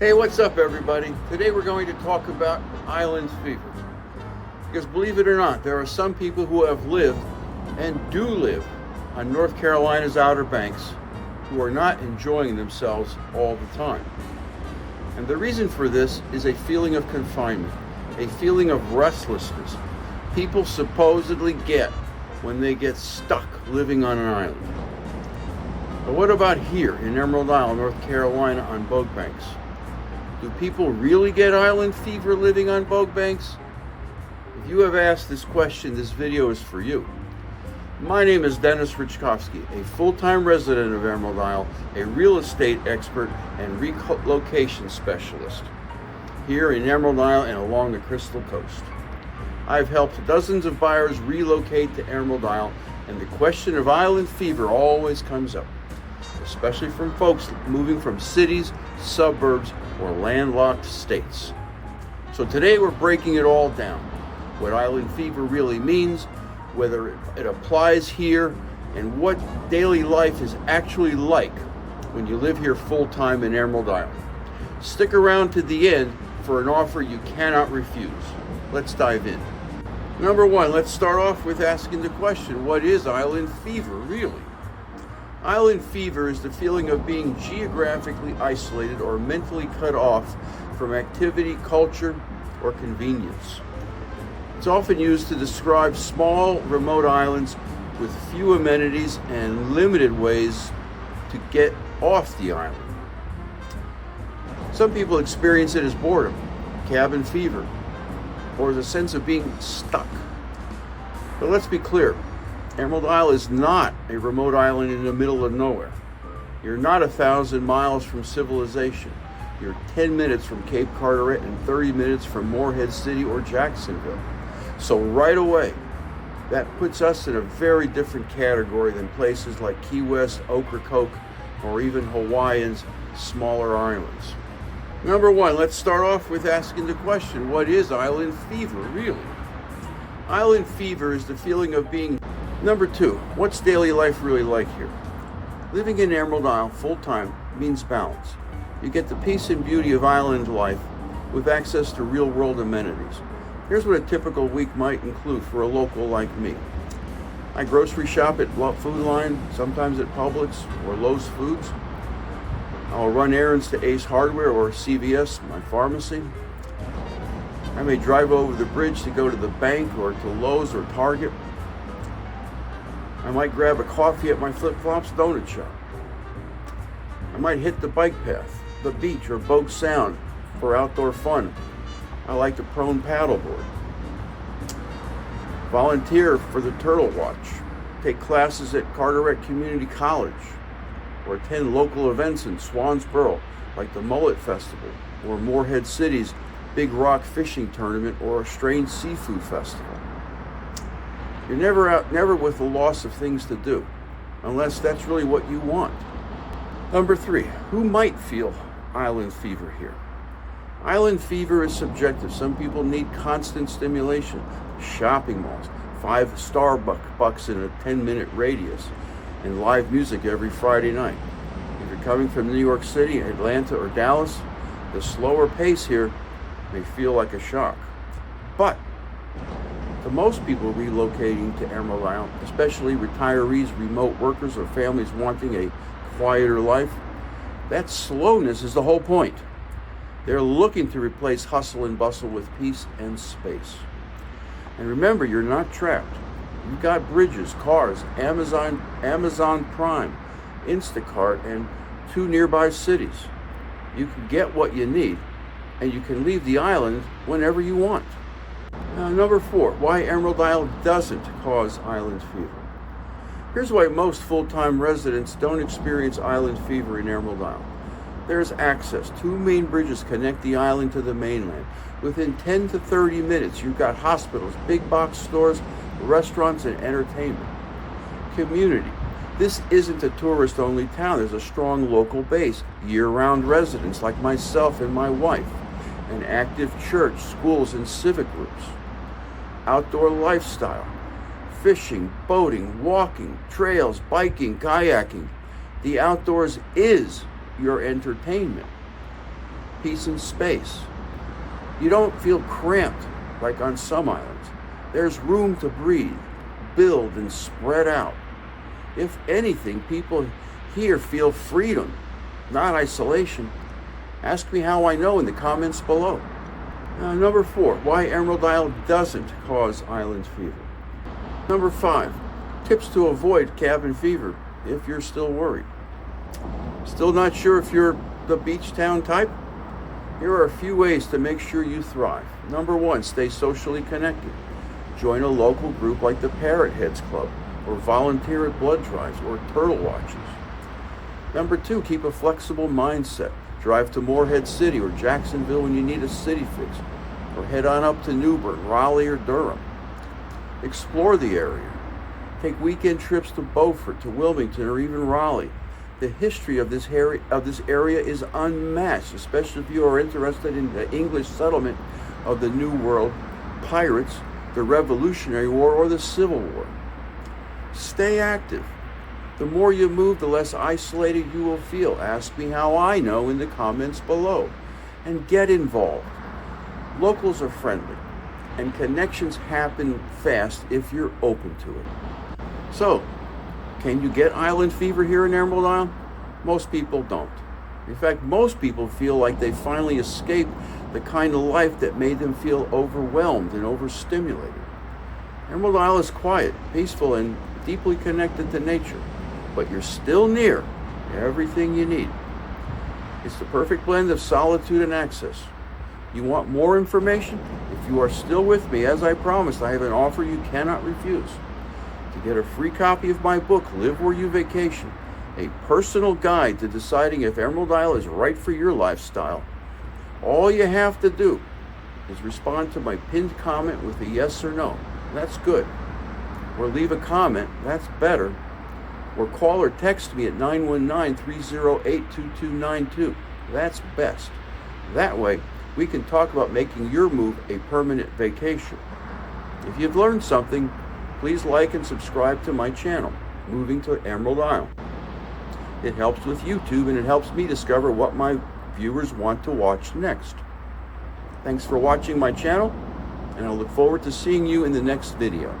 Hey, what's up everybody? Today we're going to talk about island fever. Because believe it or not, there are some people who have lived and do live on North Carolina's Outer Banks who are not enjoying themselves all the time. And the reason for this is a feeling of confinement, a feeling of restlessness people supposedly get when they get stuck living on an island. But what about here in Emerald Isle, North Carolina on boat banks? Do people really get island fever living on boat banks? If you have asked this question, this video is for you. My name is Dennis Richkovsky, a full-time resident of Emerald Isle, a real estate expert and relocation specialist here in Emerald Isle and along the Crystal Coast. I've helped dozens of buyers relocate to Emerald Isle, and the question of island fever always comes up, especially from folks moving from cities, suburbs, or landlocked states. So today we're breaking it all down. What island fever really means, whether it applies here, and what daily life is actually like when you live here full-time in Emerald Isle. Stick around to the end for an offer you cannot refuse. Let's dive in. Number one, let's start off with asking the question, what is island fever really? Island fever is the feeling of being geographically isolated or mentally cut off from activity, culture, or convenience. It's often used to describe small, remote islands with few amenities and limited ways to get off the island. Some people experience it as boredom, cabin fever, or as a sense of being stuck. But let's be clear. Emerald Isle is not a remote island in the middle of nowhere. You're not 1,000 miles from civilization. You're 10 minutes from Cape Carteret and 30 minutes from Morehead City or Jacksonville. So right away, that puts us in a very different category than places like Key West, Ocracoke, or even Hawaii's smaller islands. Number one, let's start off with asking the question, what is island fever really? Island fever is the feeling of being. Number two, what's daily life really like here? Living in Emerald Isle full-time means balance. You get the peace and beauty of island life with access to real-world amenities. Here's what a typical week might include for a local like me. I grocery shop at Food Line, sometimes at Publix or Lowe's Foods. I'll run errands to Ace Hardware or CVS, my pharmacy. I may drive over the bridge to go to the bank or to Lowe's or Target. I might grab a coffee at my Flip Flops donut shop. I might hit the bike path, the beach, or Bogue Sound for outdoor fun. I like to prone paddleboard. Volunteer for the Turtle Watch. Take classes at Carteret Community College. Or attend local events in Swansboro like the Mullet Festival or Morehead City's Big Rock Fishing Tournament or a Strange Seafood Festival. You're never with the loss of things to do, unless that's really what you want. Number three, who might feel island fever here? Island fever is subjective. Some people need constant stimulation, shopping malls, 5 Starbucks in a 10-minute radius, and live music every Friday night. If you're coming from New York City, Atlanta, or Dallas, the slower pace here may feel like a shock. But to most people relocating to Emerald Isle, especially retirees, remote workers, or families wanting a quieter life, that slowness is the whole point. They're looking to replace hustle and bustle with peace and space. And remember, you're not trapped. You've got bridges, cars, Amazon Prime, Instacart, and 2 nearby cities. You can get what you need, and you can leave the island whenever you want. Number four, why Emerald Isle doesn't cause island fever. Here's why most full-time residents don't experience island fever in Emerald Isle. There's access. 2 main bridges connect the island to the mainland. Within 10 to 30 minutes, you've got hospitals, big box stores, restaurants, and entertainment. Community. This isn't a tourist-only town. There's a strong local base, year-round residents like myself and my wife, an active church, schools, and civic groups. Outdoor lifestyle, fishing, boating, walking, trails, biking, kayaking. The outdoors is your entertainment. peace and space. You don't feel cramped like on some islands. There's room to breathe, build, and spread out. If anything, people here feel freedom, not isolation. Ask me how I know in the comments below. Number 4, why Emerald Isle doesn't cause island fever. Number 5, tips to avoid cabin fever if you're still worried. Still not sure if you're the beach town type? Here are a few ways to make sure you thrive. Number 1, stay socially connected. Join a local group like the Parrot Heads Club, or volunteer at blood drives or turtle watches. Number 2, keep a flexible mindset. Drive to Morehead City or Jacksonville when you need a city fix, or head on up to Newbern, Raleigh, or Durham. Explore the area. Take weekend trips to Beaufort, to Wilmington, or even Raleigh. The history of this area is unmatched, especially if you are interested in the English settlement of the New World, pirates, the Revolutionary War, or the Civil War. Stay active. The more you move, the less isolated you will feel. Ask me how I know in the comments below. And get involved. Locals are friendly, and connections happen fast if you're open to it. So, can you get island fever here in Emerald Isle? Most people don't. In fact, most people feel like they finally escaped the kind of life that made them feel overwhelmed and overstimulated. Emerald Isle is quiet, peaceful, and deeply connected to nature, but you're still near everything you need. It's the perfect blend of solitude and access. You want more information? If you are still with me, as I promised, I have an offer you cannot refuse. To get a free copy of my book, Live Where You Vacation, a personal guide to deciding if Emerald Isle is right for your lifestyle, all you have to do is respond to my pinned comment with a yes or no. That's good. Or leave a comment. That's better. Or call or text me at 919-308-2292. That's best. That way, we can talk about making your move a permanent vacation. If you've learned something, please like and subscribe to my channel, Moving to Emerald Isle. It helps with YouTube, and it helps me discover what my viewers want to watch next. Thanks for watching my channel, and I look forward to seeing you in the next video.